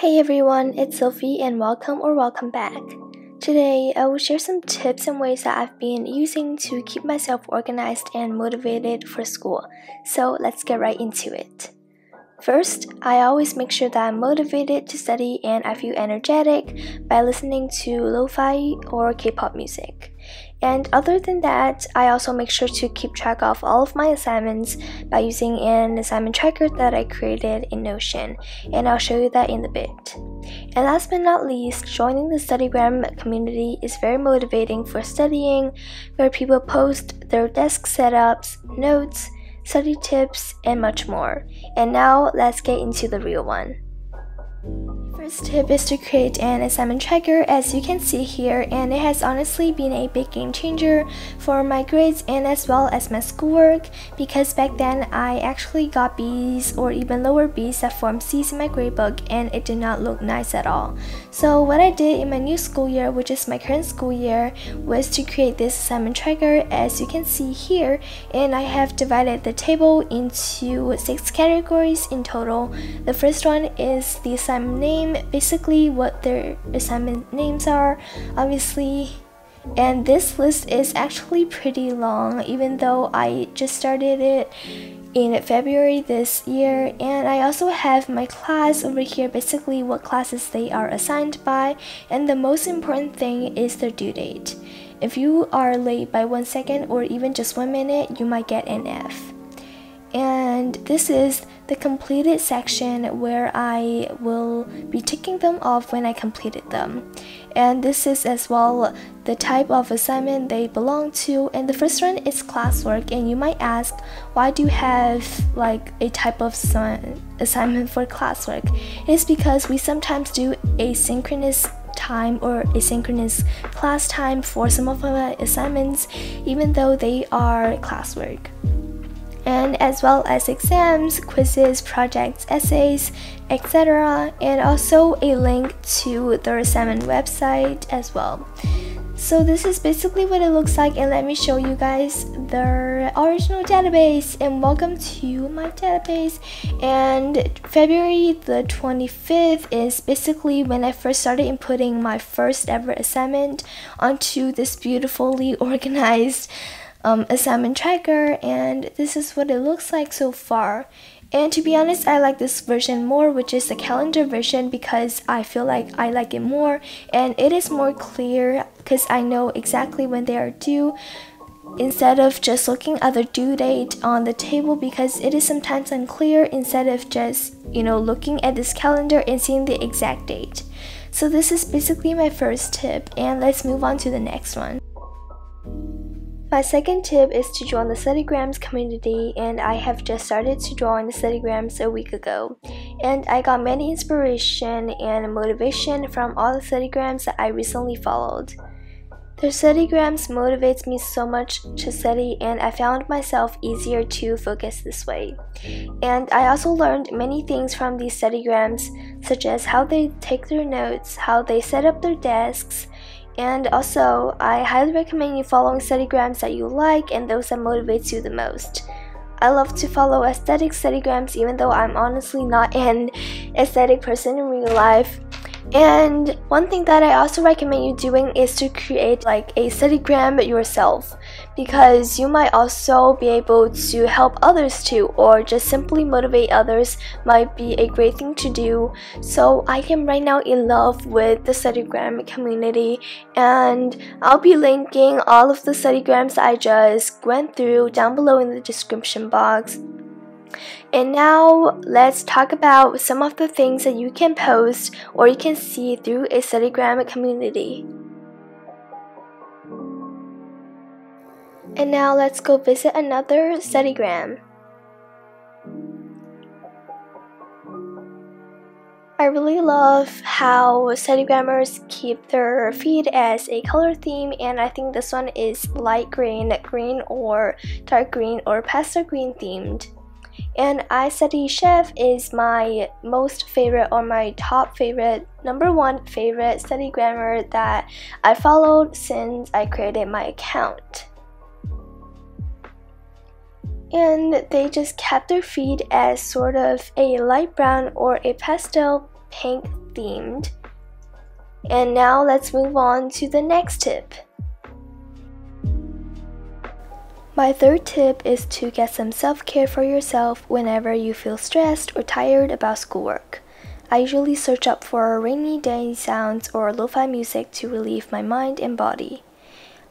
Hey everyone, it's Sophie and welcome back. Today, I will share some tips and ways that I've been using to keep myself organized and motivated for school. So let's get right into it. First, I always make sure that I'm motivated to study and I feel energetic by listening to lo-fi or K-pop music. And other than that, I also make sure to keep track of all of my assignments by using an assignment tracker that I created in Notion, and I'll show you that in a bit. And last but not least, joining the studygram community is very motivating for studying, where people post their desk setups, notes, study tips, and much more. And now let's get into the real one. First tip is to create an assignment tracker, as you can see here, and it has honestly been a big game changer for my grades and as well as my schoolwork, because back then I actually got B's or even lower B's that formed C's in my gradebook, and it did not look nice at all. So what I did in my new school year, which is my current school year, was to create this assignment tracker, as you can see here, and I have divided the table into 6 categories in total. The first one is the assignment name, basically what their assignment names are, obviously. And this list is actually pretty long, even though I just started it in February this year. And I also have my class over here, basically what classes they are assigned by, and the most important thing is their due date. If you are late by 1 second or even just 1 minute, you might get an F. And this is the completed section where I will be ticking them off when I completed them. And this is as well the type of assignment they belong to. And the first one is classwork, and you might ask, why do you have like a type of assignment for classwork? It's because we sometimes do asynchronous time or asynchronous class time for some of our assignments, even though they are classwork. And as well as exams, quizzes, projects, essays, etc., and also a link to their assignment website as well. So this is basically what it looks like, and let me show you guys their original database. And welcome to my database. And February the 25th is basically when I first started inputting my first ever assignment onto this beautifully organized assignment tracker, and this is what it looks like so far. And to be honest, I like this version more, which is the calendar version, because I feel like I like it more and it is more clear because I know exactly when they are due, instead of just looking at the due date on the table, because it is sometimes unclear, instead of just looking at this calendar and seeing the exact date. So this is basically my first tip, and let's move on to the next one. My second tip is to join the studygrams community, and I have just started to join the studygrams a week ago. And I got many inspiration and motivation from all the studygrams that I recently followed. The studygrams motivates me so much to study, and I found myself easier to focus this way. And I also learned many things from these studygrams, such as how they take their notes, how they set up their desks. And also, I highly recommend you following studygrams that you like and those that motivates you the most. I love to follow aesthetic studygrams, even though I'm honestly not an aesthetic person in real life. And one thing that I also recommend you doing is to create like a studygram yourself, because you might also be able to help others too, or just simply motivate others might be a great thing to do. So I am right now in love with the studygram community, and I'll be linking all of the studygrams that I just went through down below in the description box. And now let's talk about some of the things that you can post or you can see through a studygram community. And now let's go visit another studygram. I really love how studygrammers keep their feed as a color theme, and I think this one is light green, green or dark green or pastel green themed. And I Study Chef is my most favorite, or my top favorite, number one favorite studygrammer that I followed since I created my account. And they just kept their feed as sort of a light brown or a pastel pink themed. And now let's move on to the next tip. My third tip is to get some self-care for yourself whenever you feel stressed or tired about schoolwork. I usually search up for rainy day sounds or lo-fi music to relieve my mind and body.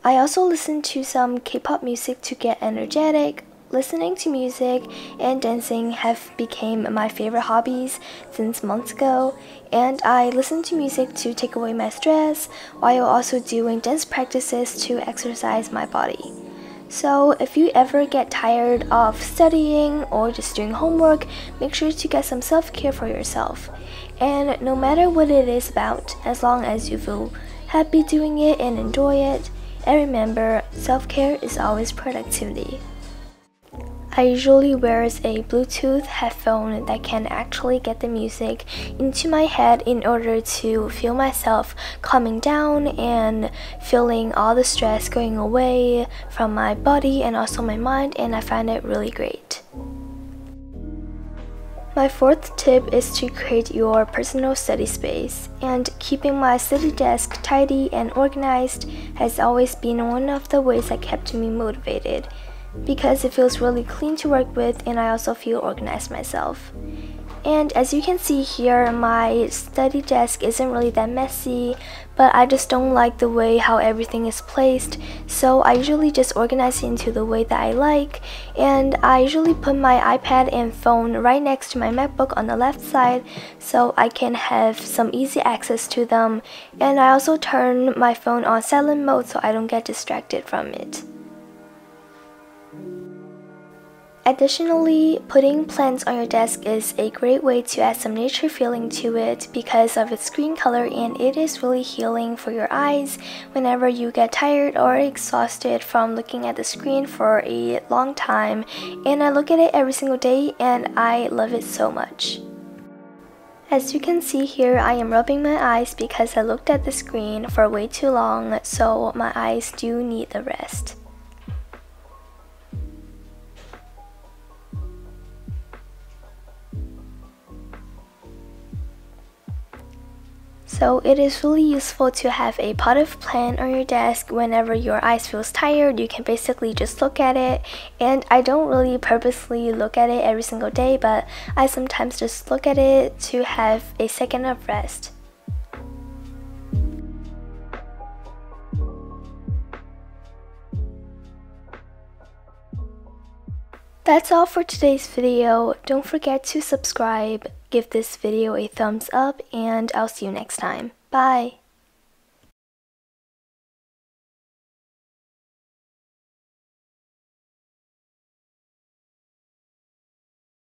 I also listen to some K-pop music to get energetic. Listening to music and dancing have become my favorite hobbies since months ago, and I listen to music to take away my stress while also doing dance practices to exercise my body. So if you ever get tired of studying or just doing homework, make sure to get some self-care for yourself. And no matter what it is about, as long as you feel happy doing it and enjoy it, and remember, self-care is always productivity. I usually wear a Bluetooth headphone that can actually get the music into my head in order to feel myself calming down and feeling all the stress going away from my body and also my mind, and I find it really great. My fourth tip is to create your personal study space, and keeping my study desk tidy and organized has always been one of the ways that kept me motivated, because it feels really clean to work with and I also feel organized myself. And as you can see here, my study desk isn't really that messy, but I just don't like the way how everything is placed, so I usually just organize it into the way that I like, and I usually put my iPad and phone right next to my MacBook on the left side so I can have some easy access to them, and I also turn my phone on silent mode so I don't get distracted from it. Additionally, putting plants on your desk is a great way to add some nature feeling to it because of its green color, and it is really healing for your eyes whenever you get tired or exhausted from looking at the screen for a long time. And I look at it every single day and I love it so much. As you can see here, I am rubbing my eyes because I looked at the screen for way too long, so my eyes do need the rest. So it is really useful to have a potted plant on your desk whenever your eyes feels tired. You can basically just look at it, and I don't really purposely look at it every single day, but I sometimes just look at it to have a second of rest. That's all for today's video. Don't forget to subscribe, give this video a thumbs up, and I'll see you next time. Bye!